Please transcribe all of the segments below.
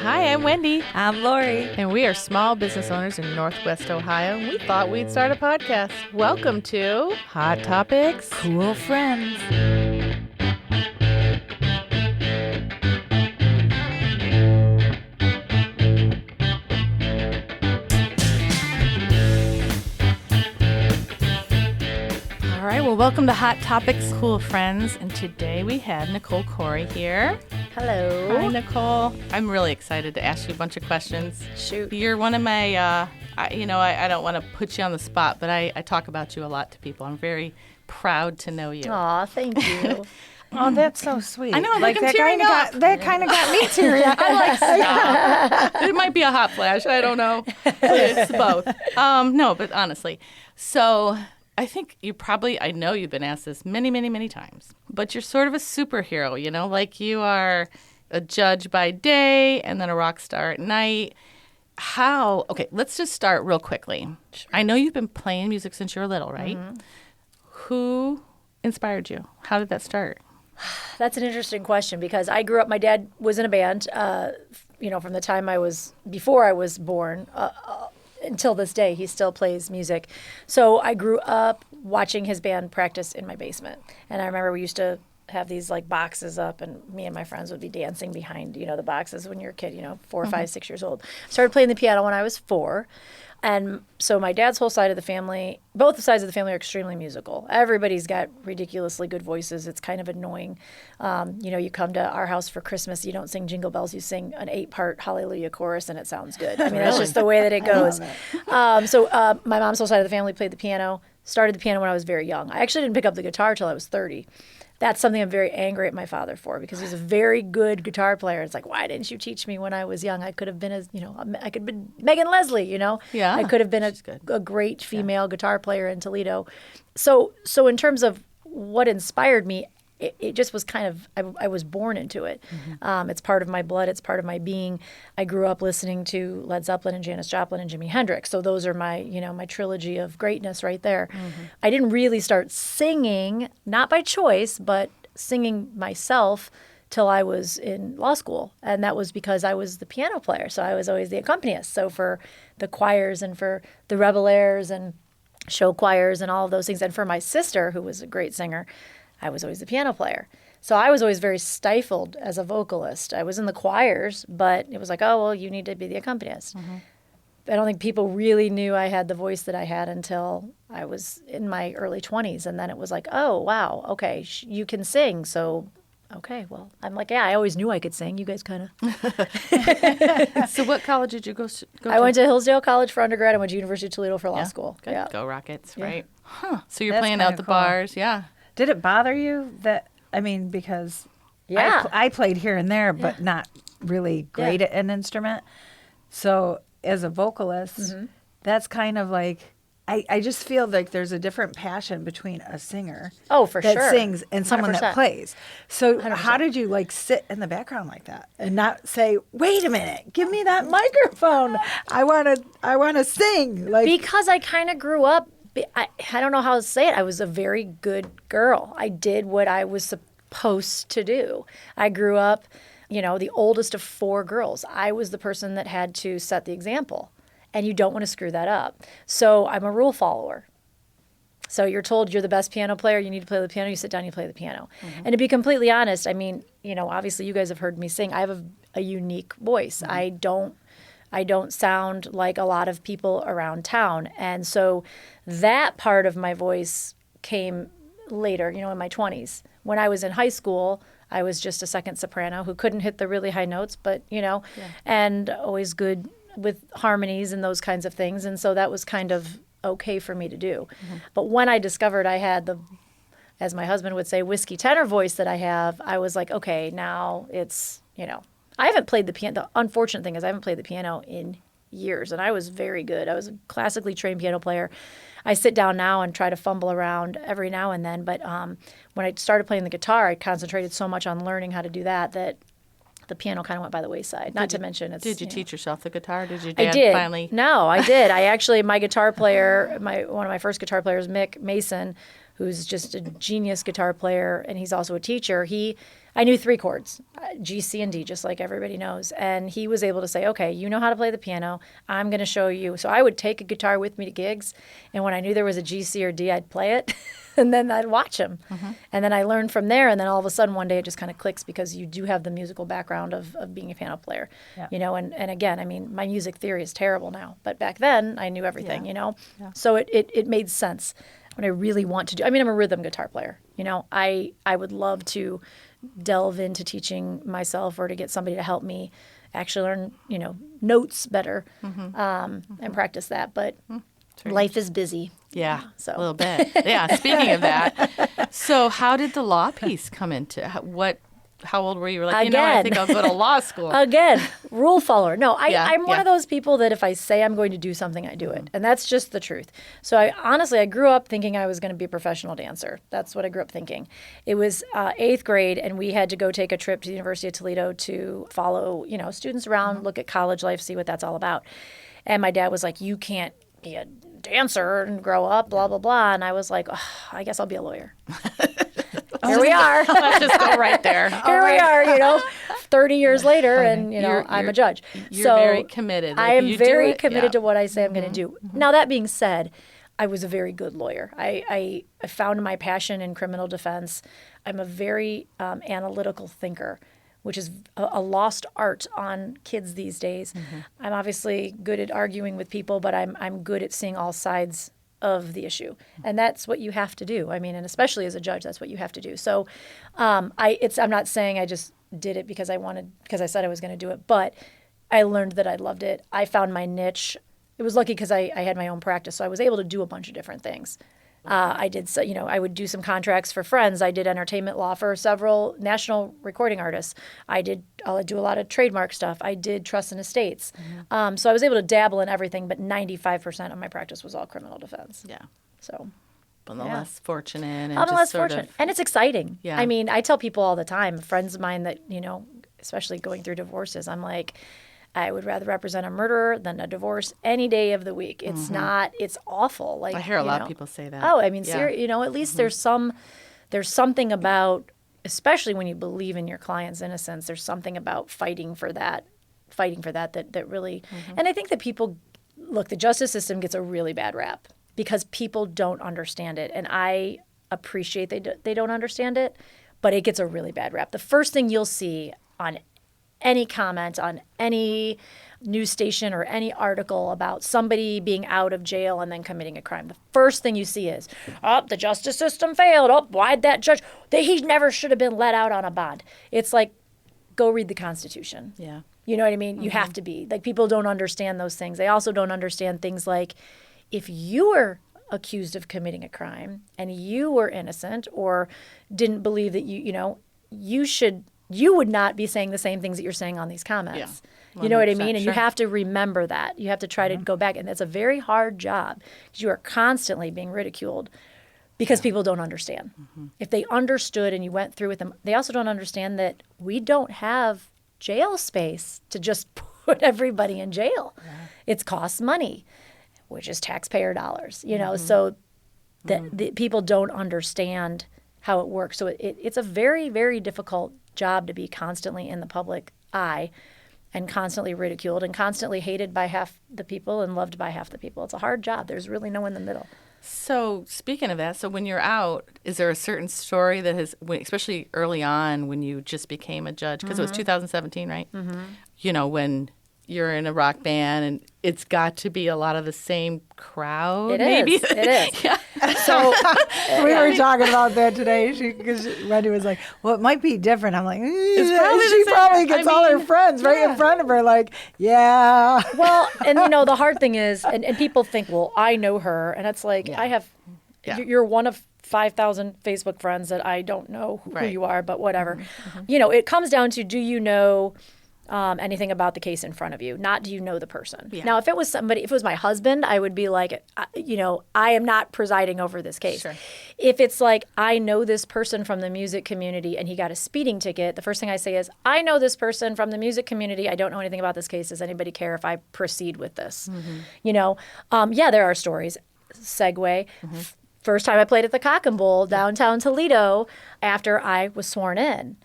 Hi, I'm Wendy. I'm Lori. And we are small business owners in Northwest Ohio. And we thought we'd start a podcast. Welcome to Hot Topics. Cool Friends. All right, well, welcome to Hot Topics, Cool Friends. And today we have Nicole Khoury here. Hello. Hi, Nicole. I'm really excited to ask you a bunch of questions. Shoot. You're one of my, I don't want to put you on the spot, but I talk about you a lot to people. I'm very proud to know you. Aw, thank you. Oh, that's so sweet. I know, I'm that tearing up. That kind of got me teary. I'm like, stop. It might be a hot flash. I don't know. It's both. No, but honestly. So I think I know you've been asked this many, many, many times, but you're sort of a superhero, like you are a judge by day and then a rock star at night. Okay, let's just start real quickly. Sure. I know you've been playing music since you were little, right? Mm-hmm. Who inspired you? How did that start? That's an interesting question because I grew up, my dad was in a band, from the time before I was born, until this day, he still plays music. So I grew up watching his band practice in my basement. And I remember we used to have these boxes up and me and my friends would be dancing behind, the boxes when you're a kid, 4, 5, 6 years old. Started playing the piano when I was 4. And so my dad's whole side of the family, both sides of the family are extremely musical. Everybody's got ridiculously good voices. It's kind of annoying. You come to our house for Christmas, you don't sing Jingle Bells, you sing an 8-part Hallelujah chorus and it sounds good. I mean, that's just the way that it goes. So my mom's whole side of the family played the piano, started the piano when I was very young. I actually didn't pick up the guitar till I was 30. That's something I'm very angry at my father for because he's a very good guitar player. It's like, why didn't you teach me when I was young? I could have been I could have been Megan Leslie, Yeah. I could have been a great female guitar player in Toledo. So in terms of what inspired me, it just was kind of, I was born into it. Mm-hmm. It's part of my blood. It's part of my being. I grew up listening to Led Zeppelin and Janis Joplin and Jimi Hendrix. So those are my, my trilogy of greatness right there. Mm-hmm. I didn't really start singing, not by choice, but singing myself till I was in law school. And that was because I was the piano player. So I was always the accompanist. So for the choirs and for the Rebel Airs and show choirs and all of those things. And for my sister, who was a great singer, I was always the piano player. So I was always very stifled as a vocalist. I was in the choirs, but it was like, oh, well, you need to be the accompanist. Mm-hmm. I don't think people really knew I had the voice that I had until I was in my early 20s. And then it was like, oh, wow, okay, you can sing. So, okay, well, I'm like, yeah, I always knew I could sing. You guys kind of. So what college did you go to? I went to Hillsdale College for undergrad. I went to University of Toledo for law school. Good. Yeah. Go Rockets, Yeah. right? Huh. So you're playing out the bars, yeah. Did it bother you because yeah. I played here and there, but not really great at an instrument. So as a vocalist, mm-hmm. that's kind of like, I just feel like there's a different passion between a singer that sings and someone 100%. That plays. So 100%. How did you sit in the background like that and not say, wait a minute, give me that microphone. I want to sing. Because I kind of grew up, I don't know how to say it. I was a very good girl. I did what I was supposed to do. I grew up, the oldest of 4 girls. I was the person that had to set the example, and you don't want to screw that up. So I'm a rule follower. So you're told you're the best piano player, you need to play the piano, you sit down, you play the piano. Mm-hmm. And to be completely honest, obviously you guys have heard me sing. I have a unique voice. Mm-hmm. I don't sound like a lot of people around town. And so that part of my voice came later, in my 20s. When I was in high school, I was just a second soprano who couldn't hit the really high notes, but, and always good with harmonies and those kinds of things. And so that was kind of okay for me to do. Mm-hmm. But when I discovered I had the, as my husband would say, whiskey tenor voice that I have, I was like, okay, now it's, I haven't played the piano. The unfortunate thing is I haven't played the piano in years, and I was very good. I was a classically trained piano player. I sit down now and try to fumble around every now and then, but when I started playing the guitar, I concentrated so much on learning how to do that the piano kind of went by the wayside. Not to mention it's. Did you teach yourself the guitar? Did your dad finally? No, I did. I actually, my guitar player, one of my first guitar players, Mick Mason, who's just a genius guitar player, and he's also a teacher. I knew 3 chords, G, C, and D, just like everybody knows. And he was able to say, okay, you know how to play the piano. I'm going to show you. So I would take a guitar with me to gigs, and when I knew there was a G, C, or D, I'd play it, and then I'd watch him. And then I learned from there, and then all of a sudden one day it just kind of clicks because you do have the musical background of being a piano player, you know. And again, I mean, my music theory is terrible now, but back then I knew everything, you know. So it made sense. What I really want to do, I mean, I'm a rhythm guitar player, you know. I would love to delve into teaching myself or to get somebody to help me actually learn, you know, notes better and practice that. But life is busy. Yeah, so a little bit. Yeah, speaking of that, so how did the law piece come into how old were you? You were like, you know, I think I'll go to law school. Again, rule follower. No, I'm one yeah. of those people that if I say I'm going to do something, I do it. And that's just the truth. So I grew up thinking I was going to be a professional dancer. That's what I grew up thinking. It was 8th grade, and we had to go take a trip to the University of Toledo to follow, you know, students around, look at college life, see what that's all about. And my dad was like, you can't be a dancer and grow up, blah, blah, blah. And I was like, oh, I guess I'll be a lawyer. Here we are. Let's just go right there. Here we are, you know, 30 years later, and, you know, I'm a judge. You're very committed. I am very committed to to what I say I'm going to do. Now, that being said, I was a very good lawyer. I found my passion in criminal defense. I'm a very analytical thinker, which is a lost art on kids these days. I'm obviously good at arguing with people, but I'm good at seeing all sides of the issue. And that's what you have to do. I mean, and especially as a judge, that's what you have to do. So I'm not saying I just did it because I said I was going to do it, but I learned that I loved it. I found my niche. It was lucky because I had my own practice, so I was able to do a bunch of different things. I would do some contracts for friends. I did entertainment law for several national recording artists. I'll do a lot of trademark stuff. I did trust and estates. So I was able to dabble in everything, but 95% of my practice was all criminal defense. Yeah. So. On the less fortunate. And I'm less fortunate. And it's exciting. Yeah. I mean, I tell people all the time, friends of mine that, you know, especially going through divorces, I'm like, I would rather represent a murderer than a divorce any day of the week. It's not, it's awful. Like, I hear a lot of people say that. Oh, I mean, you know, at least there's something about, especially when you believe in your client's innocence, there's something about fighting for that really, and I think that people, look, the justice system gets a really bad rap because people don't understand it. And I appreciate they don't understand it, but it gets a really bad rap. The first thing you'll see on any comment on any news station or any article about somebody being out of jail and then committing a crime, the first thing you see is, oh, the justice system failed. Oh, why'd that judge? He never should have been let out on a bond. It's like, go read the Constitution. Yeah. You know what I mean? You have to be. Like, people don't understand those things. They also don't understand things like, if you were accused of committing a crime and you were innocent or didn't believe that you would not be saying the same things that you're saying on these comments. Yeah, you know what I mean? And you have to remember that. You have to try to go back. And that's a very hard job because you are constantly being ridiculed because people don't understand. If they understood and you went through with them, they also don't understand that we don't have jail space to just put everybody in jail. It costs money, which is taxpayer dollars, you know, so the people don't understand how it works. So it's a very, very difficult job to be constantly in the public eye and constantly ridiculed and constantly hated by half the people and loved by half the people. It's a hard job. There's really no in the middle. So speaking of that, so when you're out, is there a certain story that has, especially early on when you just became a judge, because it was 2017, right? You know, when you're in a rock band and it's got to be a lot of the same crowd. It is. Yeah. So we were talking about that today because Wendy was like, well, it might be different. I'm like, probably she the same. probably gets all her friends right in front of her like, yeah. Well, and you know, the hard thing is, and people think, well, I know her. And it's like, you're one of 5,000 Facebook friends that I don't know who you are, but whatever. You know, it comes down to, do you know anything about the case in front of you? Not do you know the person. Yeah. Now, if it was my husband, I would be like, you know, I am not presiding over this case. Sure. If it's like, I know this person from the music community and he got a speeding ticket, the first thing I say is, I know this person from the music community. I don't know anything about this case. Does anybody care if I proceed with this? You know, there are stories. Segue. first time I played at the Cock and Bull downtown Toledo after I was sworn in.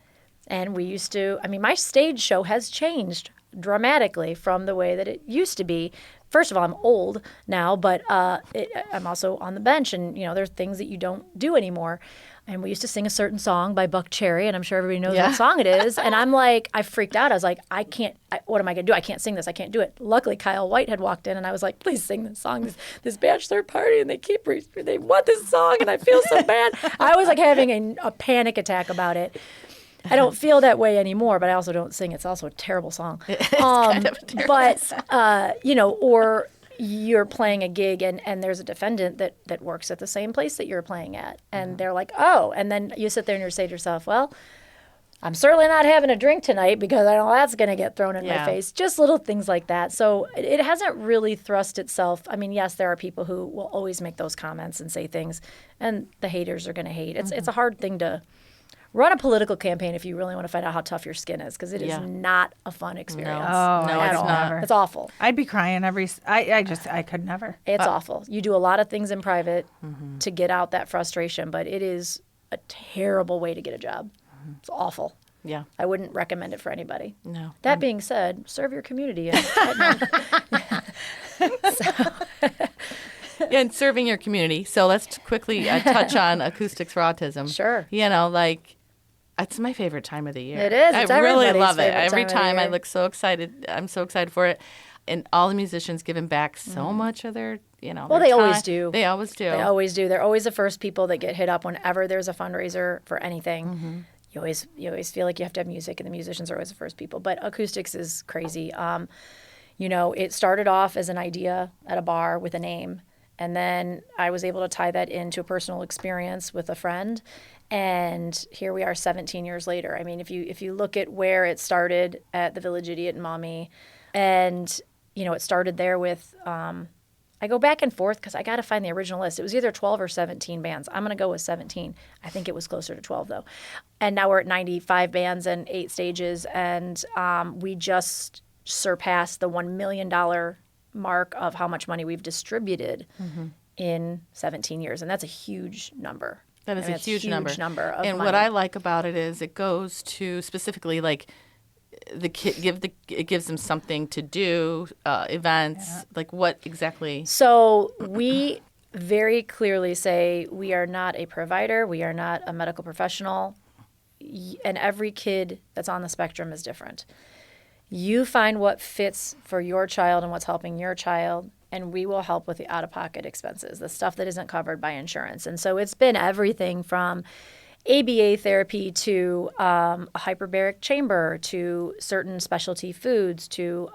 And we used to, I mean, my stage show has changed dramatically from the way that it used to be. First of all, I'm old now, but I'm also on the bench, and, there's things that you don't do anymore. And we used to sing a certain song by Buck Cherry, and I'm sure everybody knows what song it is. And I'm like, I freaked out. I was like, what am I going to do? I can't sing this. I can't do it. Luckily, Kyle White had walked in, and I was like, please sing this song. This bachelor party, and they want this song, and I feel so bad. I was like having a panic attack about it. I don't feel that way anymore, but I also don't sing. It's also a terrible song. It's kind of a terrible song. Or you're playing a gig and there's a defendant that works at the same place that you're playing at. And they're like, oh, and then you sit there and you say to yourself, well, I'm certainly not having a drink tonight because I know that's going to get thrown in my face. Just little things like that. So it hasn't really thrust itself. I mean, yes, there are people who will always make those comments and say things, and the haters are going to hate. It's a hard thing to run a political campaign if you really want to find out how tough your skin is, because it is not a fun experience. No, at it's all. not. It's awful. I'd be crying I could never. It's awful. You do a lot of things in private to get out that frustration, but it is a terrible way to get a job. It's awful. Yeah. I wouldn't recommend it for anybody. No. That being said, serve your community. And serving your community. So let's quickly touch on Acoustics for Autism. Sure. It's my favorite time of the year. It is. It's I really everybody's love it. favorite Every time of the time I year. look so excited. I'm so excited for it. And all the musicians giving back so much of their, Well, their they time. always do. They always do. They always do. They're always the first people that get hit up whenever there's a fundraiser for anything. You always feel like you have to have music, and the musicians are always the first people. But Acoustics is crazy. It started off as an idea at a bar with a name, and then I was able to tie that into a personal experience with a friend. And here we are 17 years later. I mean, if you look at where it started at the Village Idiot in Maumee, and, it started there with, I go back and forth because I got to find the original list. It was either 12 or 17 bands. I'm going to go with 17. I think it was closer to 12, though. And now we're at 95 bands and 8 stages, and we just surpassed the $1 million mark of how much money we've distributed in 17 years. And that's a huge number. That is a huge number. Of and money. what I like about it is it goes to specifically like the kid. It gives them something to do, events. Like what exactly? So we very clearly say we are not a provider. We are not a medical professional. And every kid that's on the spectrum is different. You find what fits for your child and what's helping your child, and we will help with the out-of-pocket expenses, the stuff that isn't covered by insurance. And so it's been everything from ABA therapy to a hyperbaric chamber to certain specialty foods to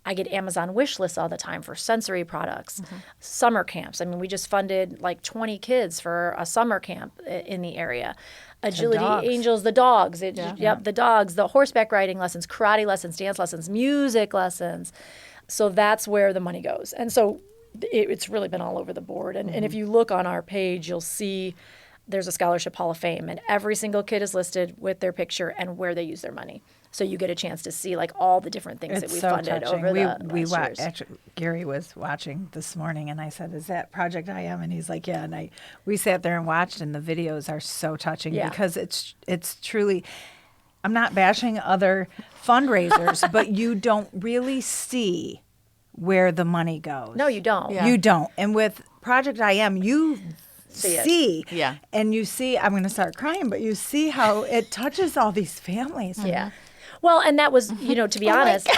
I get Amazon wish lists all the time for sensory products, summer camps. I mean, we just funded like 20 kids for a summer camp in the area. Agility Angels, the dogs. The dogs, the horseback riding lessons, karate lessons, dance lessons, music lessons. So that's where the money goes. And so it's really been all over the board. And if you look on our page, you'll see there's a Scholarship Hall of Fame, and every single kid is listed with their picture and where they use their money. So you get a chance to see like all the different things that we funded over the last years. Actually, Gary was watching this morning, and I said, "Is that Project I Am?" And he's like, "Yeah." And we sat there and watched, and the videos are so touching because it's truly. I'm not bashing other fundraisers, but you don't really see where the money goes. No, you don't. Yeah. You don't. And with Project I Am, you see. Yeah. And you see, I'm going to start crying, but you see how it touches all these families. Yeah. Well, and that was, to be honest,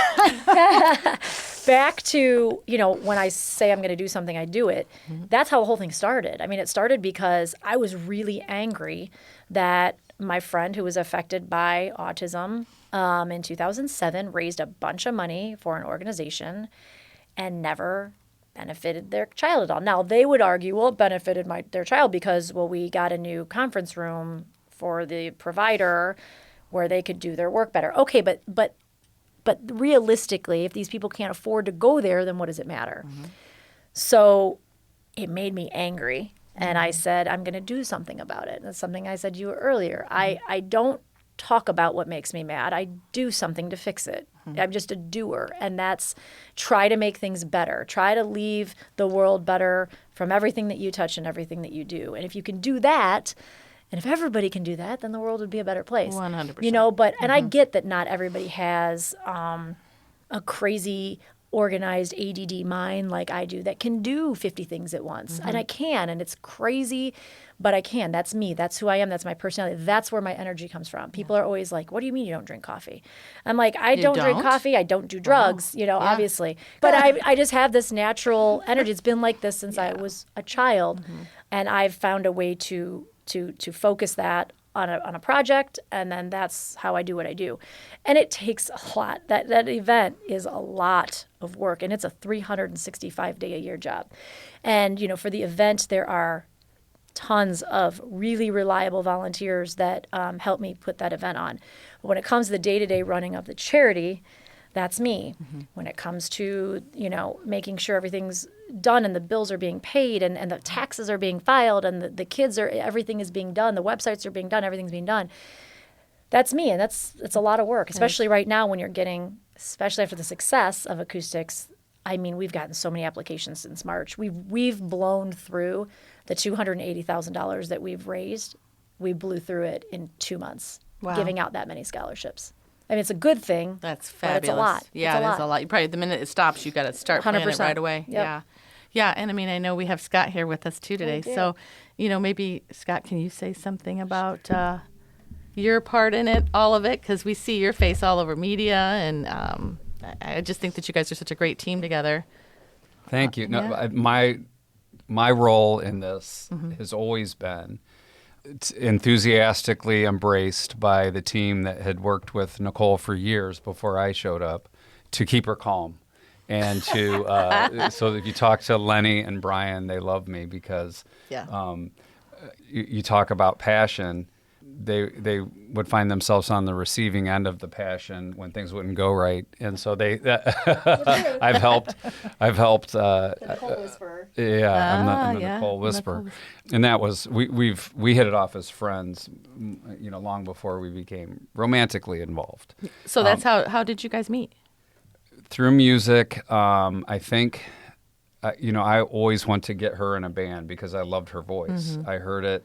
back to, when I say I'm going to do something, I do it. That's how the whole thing started. I mean, it started because I was really angry that my friend who was affected by autism in 2007 raised a bunch of money for an organization and never benefited their child at all. Now, they would argue, well, it benefited their child because, we got a new conference room for the provider where they could do their work better. Okay, but realistically, if these people can't afford to go there, then what does it matter? So it made me angry. And I said, I'm going to do something about it. That's something I said to you earlier. I don't talk about what makes me mad. I do something to fix it. I'm just a doer. And that's try to make things better. Try to leave the world better from everything that you touch and everything that you do. And if you can do that, and if everybody can do that, then the world would be a better place. 100%. You know, but, and I get that not everybody has a crazy organized ADD mind like I do that can do 50 things at once. And I can, and it's crazy, but I can. That's me. That's who I am. That's my personality. That's where my energy comes from. People are always like, what do you mean you don't drink coffee? I'm like, I don't drink coffee. I don't do drugs, you know, obviously. But I just have this natural energy. It's been like this since I was a child. And I've found a way to focus that on a project, and then that's how I do what I do. And it takes a lot. That event is a lot of work, and it's a 365-day-a-year job. And, you know, for the event, there are tons of really reliable volunteers that help me put that event on. But when it comes to the day-to-day running of the charity, that's me. When it comes to, you know, making sure everything's done and the bills are being paid and the taxes are being filed and the kids are, everything is being done, the websites are being done, everything's being done. That's me, and it's a lot of work, especially right now when you're getting, especially after the success of Acoustics. I mean, we've gotten so many applications since March. We've blown through the $280,000 that we've raised. We blew through it in 2 months, giving out that many scholarships. I mean, it's a good thing. That's fabulous. But it's a lot. Yeah, it is a lot. You probably, the minute it stops, you got to start planning it right away. Yep. Yeah. Yeah, and I mean, I know we have Scott here with us too today. So, you know, maybe, Scott, can you say something about your part in it, all of it? Because we see your face all over media, and I just think that you guys are such a great team together. Thank you. No, my role in this has always been enthusiastically embraced by the team that had worked with Nicole for years before I showed up, to keep her calm. And to so if you talk to Lenny and Brian, they love me because you talk about passion. They would find themselves on the receiving end of the passion when things wouldn't go right, and so I've helped. The Nicole Whisperer. I'm the Nicole Whisperer, and that was we hit it off as friends, you know, long before we became romantically involved. So that's how did you guys meet? Through music. I think, you know, I always want to get her in a band because I loved her voice. I heard it.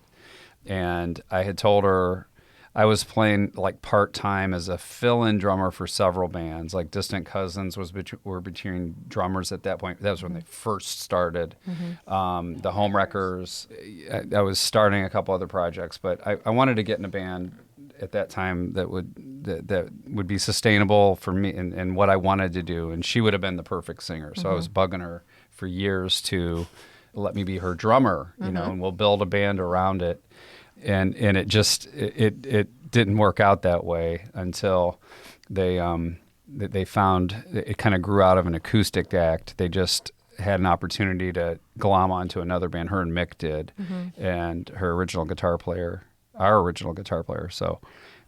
And I had told her I was playing like part-time as a fill-in drummer for several bands. Like Distant Cousins were between drummers at that point. That was when they first started. The Homewreckers. I was starting a couple other projects, but I wanted to get in a band at that time that would be sustainable for me and what I wanted to do. And she would have been the perfect singer. So I was bugging her for years to let me be her drummer, you know, and we'll build a band around it. And it just it didn't work out that way until they found it kind of grew out of an acoustic act. They just had an opportunity to glom onto another band. Her and Mick did, and our original guitar player. So,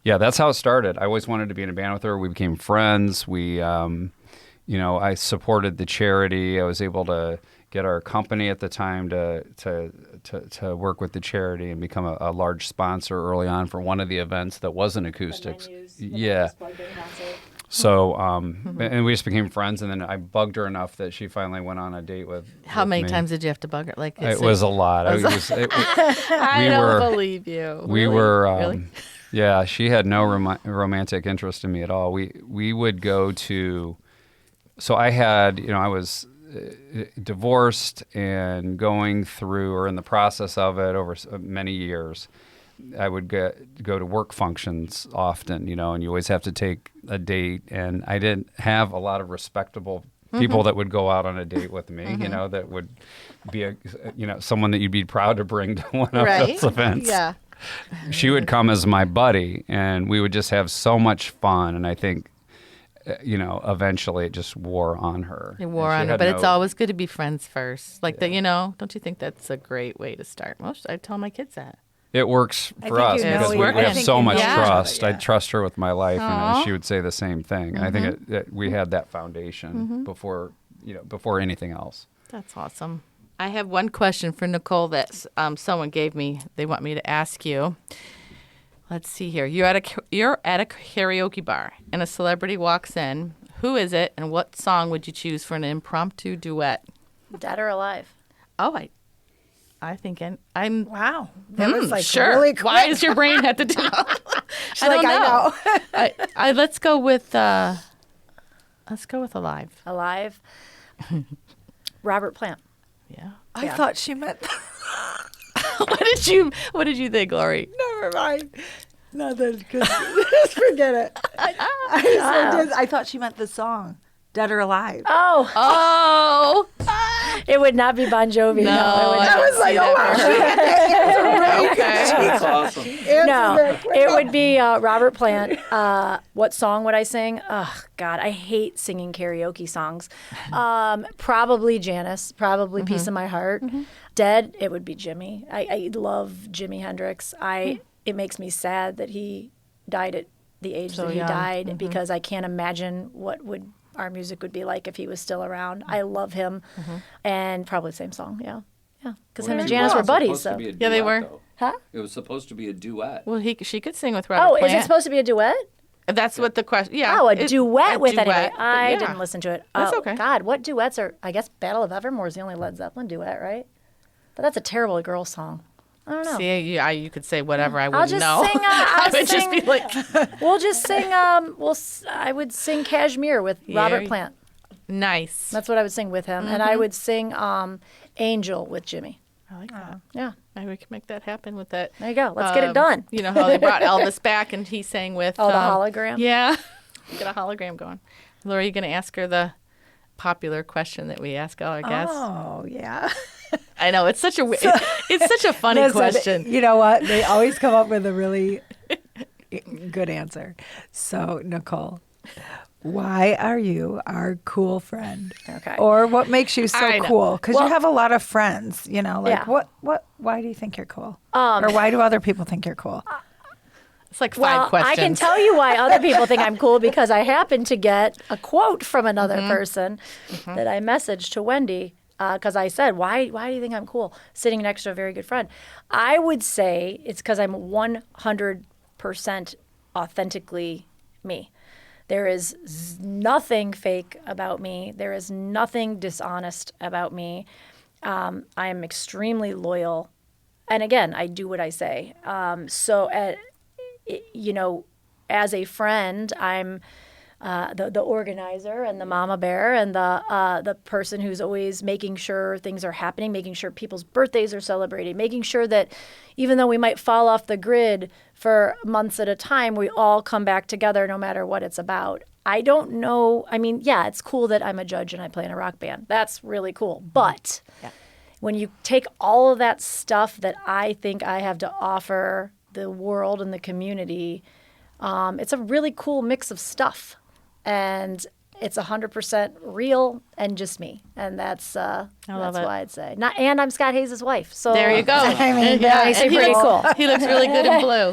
yeah, that's how it started. I always wanted to be in a band with her. We became friends. We, you know, I supported the charity. I was able to get our company at the time to work with the charity and become a large sponsor early on for one of the events that wasn't Acoustics. So, and we just became friends, and then I bugged her enough that she finally went on a date with How many me. times did you have to bug her? Like It was a lot. I don't believe you. We were, yeah, she had no romantic interest in me at all. We would go to, so I had, you know, I was divorced and going through or in the process of it over many years. I would go to work functions often, you know, and you always have to take a date. And I didn't have a lot of respectable people that would go out on a date with me, you know, that would be someone that you'd be proud to bring to one of those events. Yeah. She would come as my buddy, and we would just have so much fun. And I think, you know, eventually it just wore on her. It wore on her, but it's always good to be friends first. Like that, you know, don't you think that's a great way to start? I tell my kids that. It works for us because we have so much trust. I trust her with my life, and she would say the same thing. And I think we had that foundation before anything else. That's awesome. I have one question for Nicole that someone gave me. They want me to ask you. Let's see here. You're at a karaoke bar, and a celebrity walks in, Who is it, and what song would you choose for an impromptu duet? Dead or alive? Oh, I think I'm. Wow. That was like Sure. really quick. Why does your brain have to do? She's like, I know. I let's go with alive. Alive. Robert Plant. Yeah. I thought she meant. What did you think, Lori? Never mind. Nothing. Just forget it. I thought she meant the song, Dead or Alive. Oh, Oh. it would not be Bon Jovi. No, it would I not. was like, oh wow. Okay. That's awesome. No, it would be Robert Plant. What song would I sing? Oh, God, I hate singing karaoke songs. Probably Janis, probably Piece of My Heart. Dead, it would be Jimi. I love Jimi Hendrix. It makes me sad that he died at the age So that he young. died because I can't imagine what our music would be like if he was still around. I love him. And probably the same song, yeah. Yeah, because him and Janis were buddies. So. Yeah, they were. Huh? It was supposed to be a duet. Well, she could sing with Robert Oh, Plant. is it supposed to be a duet? That's what the question. Yeah. Oh, a duet with anybody. duet, but I yeah. didn't listen to it. That's Oh, okay. God, what duets are? I guess Battle of Evermore is the only Led Zeppelin duet, right? But that's a terrible girl song. I don't know. See, you could say whatever. I I'll wouldn't just know. sing. I I'll would just be sing. like, We'll just sing. I would sing Kashmir with Robert Yeah. Plant. nice. That's what I would sing with him, and I would sing Angel with Jimmy. I like that. Yeah, Maybe we can make that happen with that. there you go. Let's get it done. You know how they brought Elvis back and he sang with. Oh, the hologram? Yeah. Get a hologram going. Laura, are you going to ask her the popular question that we ask all our guests? Oh, yeah. I know it's such a it's such a funny Listen, question. You know what? They always come up with a really good answer. So, Nicole, why are you our cool friend? Okay. Or what makes you I so know. cool? Because Well- you have a lot of friends, you know, like Yeah. why do you think you're cool? Or why do other people think you're cool? It's like Well, five questions. I can tell you why other people think I'm cool because I happen to get a quote from another person that I messaged to Wendy because I said, why do you think I'm cool? Sitting next to a very good friend. I would say it's because I'm 100% authentically me. There is nothing fake about me. There is nothing dishonest about me. I am extremely loyal. And again, I do what I say. You know, as a friend, I'm the organizer and the mama bear and the person who's always making sure things are happening, making sure people's birthdays are celebrated, making sure that even though we might fall off the grid for months at a time, we all come back together no matter what it's about. I don't know. I mean, yeah, it's cool that I'm a judge and I play in a rock band. That's really cool. But when you take all of that stuff that I think I have to offer the world and the community, it's a really cool mix of stuff, and it's 100% real and just me, and that's love it. why I'd say. And I'm Scott Hayes' wife, so There you go. I mean, yeah, makes it and he pretty looks- cool. He looks really good in blue.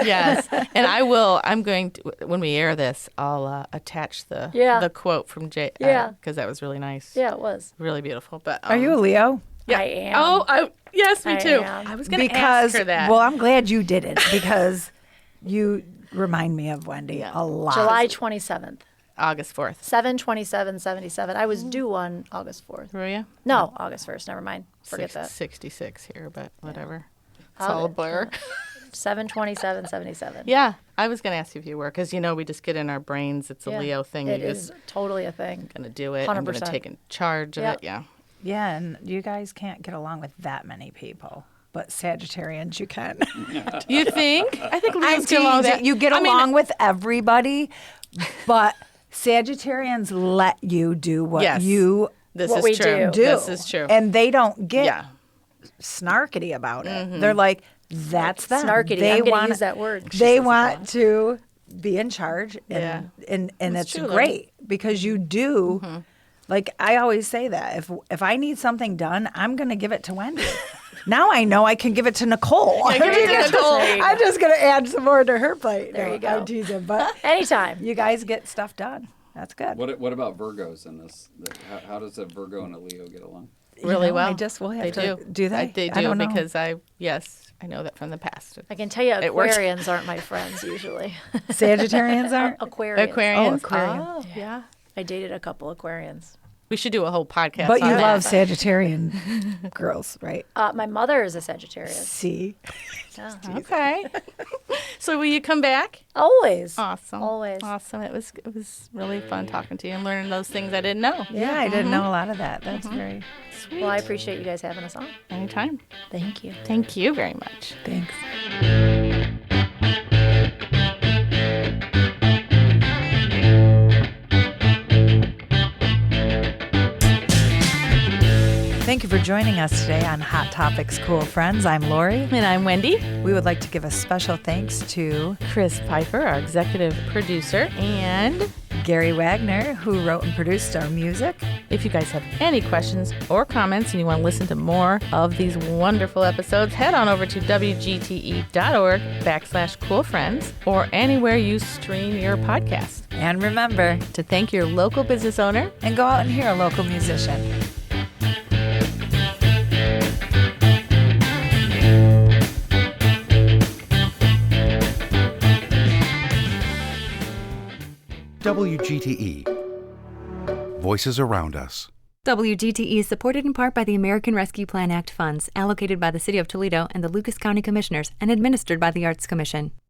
Yes, and I'm going to, when we air this, I'll attach the quote from Jay. Yeah. because that was really nice. Yeah, it was. Really beautiful. But Are you a Leo? Yeah. I am. Oh, yes, me I too. am. I was going to Because ask her that. well, I'm glad you did it because you remind me of Wendy a lot. July 27th, August 4th. 7/27/77. I was due on August 4th. Were you? No, August 1st. Never mind. Forget that. 66 here, but whatever. It's all a blur. 7/27/77. Yeah, I was going to ask you if you were, because, you know, we just get in our brains. It's a Leo thing. It You're is just totally a thing. going to do it. I'm going to 100%. take in charge of Yep. it. Yeah. Yeah, and you guys can't get along with that many people, but Sagittarians you can. You think? I think I'm Leos get along with teasing. that. You get I mean, along with everybody, but Sagittarians let you do what Yes. you This what is we true. do. This is true. and they don't get yeah. snarkity about it. They're like, that's them. Snarkity. They I'm gonna wanna- use that word. They want to be in charge, Yeah. and it's true, though. great because you do. Like I always say that if I need something done, I'm going to give it to Wendy. Now I know I can give it to Nicole. Yeah, give it to Nicole. I'm just going to add some more to her plate. There No, you go. I'm teasing, but Anytime. you guys get stuff done. That's good. What about Virgos in this? How does a Virgo and a Leo get along? really well. I just will have They to do that. They do I don't know. because I know that from the past. I can tell you It works. Aquarians aren't my friends usually. Sagittarians aren't. Aquarians. Aquarians. Aquarian. Oh, yeah. I dated a couple Aquarians. We should do a whole podcast. But on you that. love Sagittarian girls, right? My mother is a Sagittarius. See, Okay. So will you come back? Always. Awesome. Always. Awesome. It was really fun talking to you and learning those things I didn't know. yeah, I didn't know a lot of that. That's very Well, I appreciate you guys having us on. Anytime. Thank you. Thank you very much. thanks. Thank you for joining us today on Hot Topics, Cool Friends. I'm Lori. And I'm Wendy. We would like to give a special thanks to Chris Pfeiffer, our executive producer, and Gary Wagner, who wrote and produced our music. if you guys have any questions or comments and you want to listen to more of these wonderful episodes, head on over to wgte.org/coolfriends or anywhere you stream your podcast. And remember, To thank your local business owner, and go out and hear a local musician. WGTE. Voices around us. WGTE is supported in part by the American Rescue Plan Act funds allocated by the City of Toledo and the Lucas County Commissioners and administered by the Arts Commission.